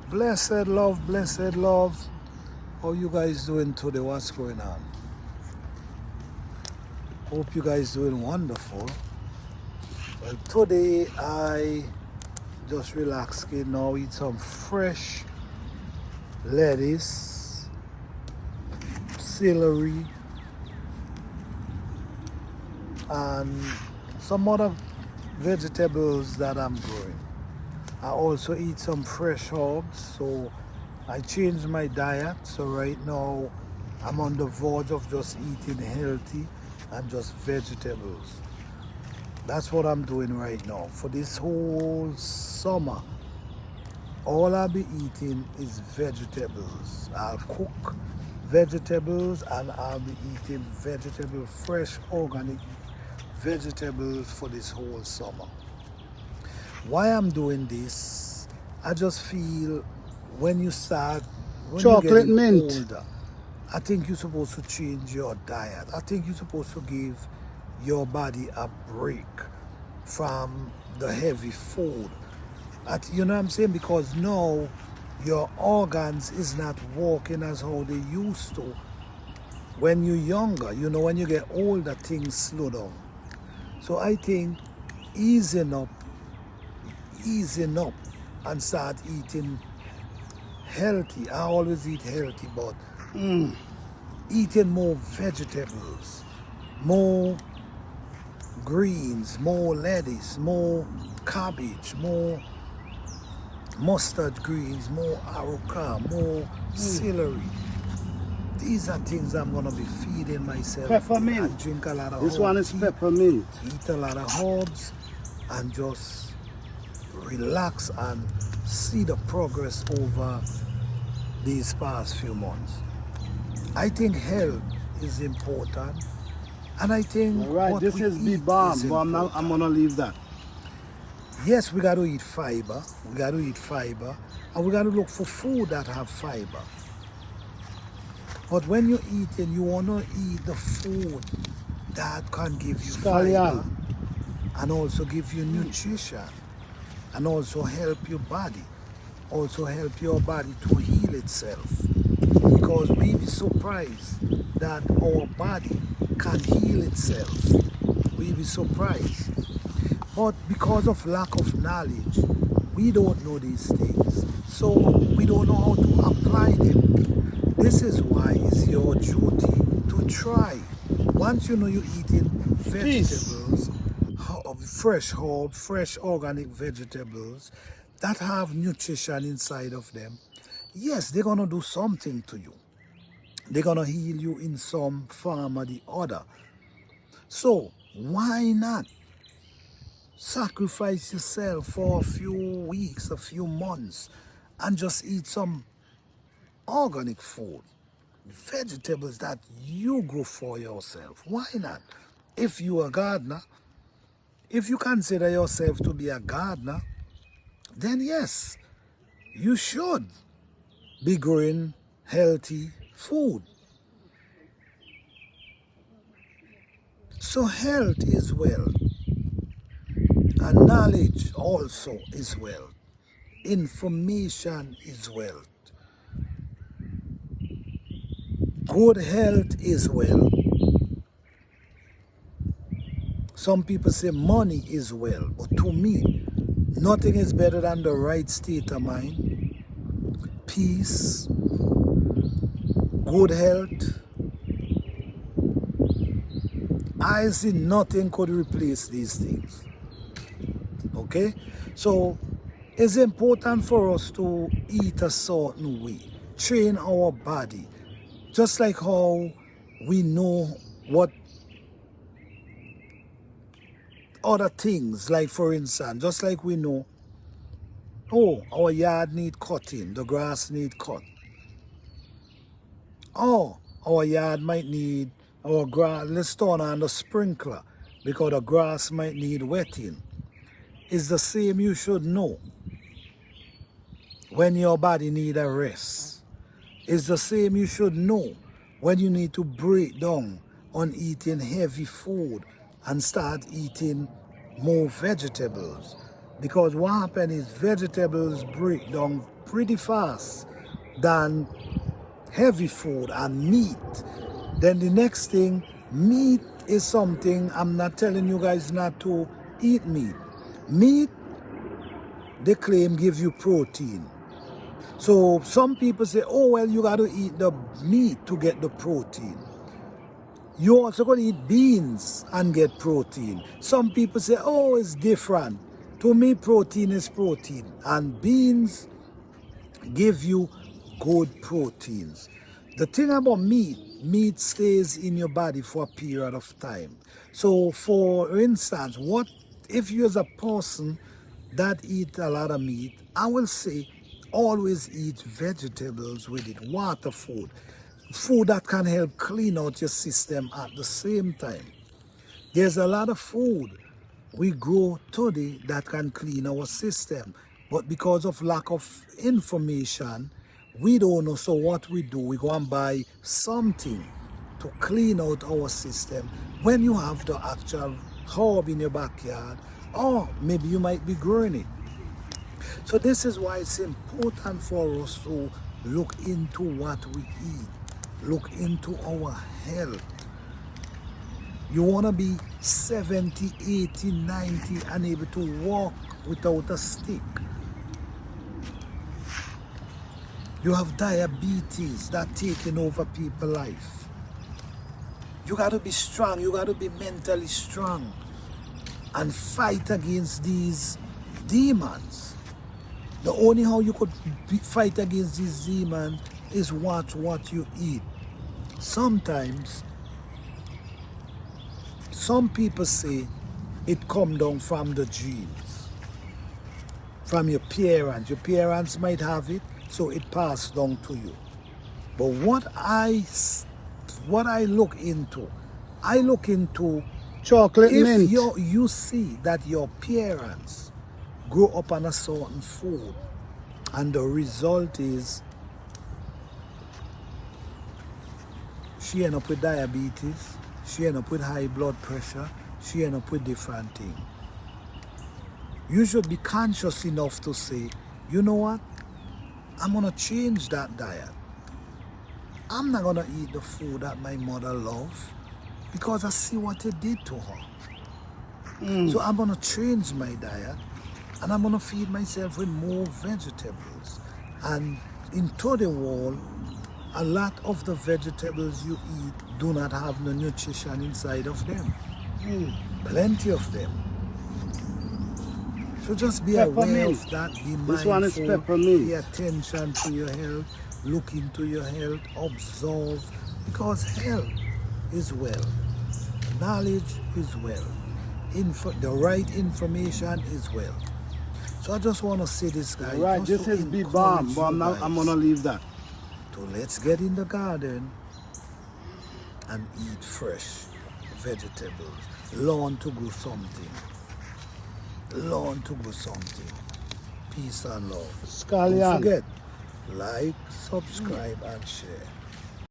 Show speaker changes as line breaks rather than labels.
Blessed love, blessed love. How you guys doing today? What's going on? Hope you guys doing wonderful. Well, today I just relax, now eat some fresh lettuce, celery, and some other vegetables that I'm growing. I also eat some fresh herbs, so I changed my diet. So right now I'm on the verge of just eating healthy and just vegetables. That's what I'm doing right now. For this whole summer, all I'll be eating is vegetables. I'll cook vegetables and I'll be eating fresh organic vegetables for this whole summer. Why I'm doing this, I just feel when you
Chocolate
getting
mint.
older, I think you're supposed to change your diet. I think you're supposed to give your body a break from the heavy food. You know what I'm saying? Because now your organs is not working as how they used to. When you're younger, when you get older, things slow down. So I think easing up and start eating healthy. I always eat healthy, but eating more vegetables, more greens, more lettuce, more cabbage, more mustard greens, more aruca, more celery. These are things I'm gonna be feeding myself.
Peppermint.
And drink a lot of
This one is
tea,
peppermint.
eat a lot of herbs, and just relax and see the progress over these past few months. I think health is important, and I think
All right,
what
this
we
is
eat
the bomb,
is
but I'm
important.
gonna leave that.
Yes, we got to eat fiber. And we got to look for food that have fiber. But when you're eating, you want to eat the food that can give you
Scallion.
fiber and also give you nutrition and also help your body, also help your body to heal itself. Because we be surprised that our body can heal itself. We be surprised. But because of lack of knowledge, we don't know these things. So we don't know how to apply them. This is why it's your duty to try. Once you know you're eating vegetables, fresh herbs, fresh organic vegetables that have nutrition inside of them, yes, they're going to do something to you. They're going to heal you in some form or the other. So why not sacrifice yourself for a few weeks, a few months, and just eat some organic food, vegetables that you grow for yourself? Why not? If you're a gardener, if you consider yourself to be a gardener, then yes, you should be growing healthy food. So health is wealth, and knowledge also is wealth. Information is wealth. Good health is wealth. Some people say money is wealth, but to me, nothing is better than the right state of mind, peace, good health. I see nothing could replace these things. Okay? So it's important for us to eat a certain way, train our body, just like how we know what other things, like for instance, just like we know, oh, our yard need cutting, the grass need cut. Oh, our yard might need our grass, let's turn on the sprinkler because the grass might need wetting. It's the same you should know when your body need a rest. It's the same you should know when you need to break down on eating heavy food and start eating more vegetables. Because what happens is vegetables break down pretty fast than heavy food and meat. Then the next thing, meat is something, I'm not telling you guys not to eat meat. Meat, they claim, gives you protein. So some people say, oh, well, you got to eat the meat to get the protein. You also got to eat beans and get protein. Some people say, oh, it's different. To me, protein is protein. And beans give you good proteins. The thing about meat, meat stays in your body for a period of time. So for instance, what if you're a person that eat a lot of meat, I will say always eat vegetables with it, water food, food that can help clean out your system at the same time. There's a lot of food we grow today that can clean our system, but because of lack of information, we don't know. So what we do, we go and buy something to clean out our system when you have the actual herb in your backyard, or maybe you might be growing it. So this is why it's important for us to look into what we eat, look into our health. You want to be 70, 80, 90 and able to walk without a stick. You have diabetes that taking over people's life. You got to be strong. You got to be mentally strong and fight against these demons. The only how you could fight against these demons is watch what you eat. Sometimes, some people say it come down from the genes, from your parents. Your parents might have it, so it passed down to you. But what I look into
Chocolate
if
mint.
you see that your parents grow up on a certain food, and the result is she end up with diabetes, she end up with high blood pressure, she end up with different things. You should be conscious enough to say, you know what? I'm gonna change that diet. I'm not gonna eat the food that my mother loved because I see what it did to her. So I'm gonna change my diet and I'm gonna feed myself with more vegetables. And in the world, a lot of the vegetables you eat do not have no nutrition inside of them. Plenty of them. So just be aware
Peppermint.
of that. Be mindful.
This one is peppermint.
Pay attention to your health. Look into your health. Observe. Because health is wealth. Knowledge is wealth. The right information is wealth. So I just want to say this, guys.
Right,
just
this
to
is be bomb,
encourage
but
you
I'm
guys
gonna leave that.
to let's get in the garden and eat fresh vegetables. Learn to grow something. Learn to grow something. Peace and love.
Scallion.
Don't forget, like, subscribe, and share.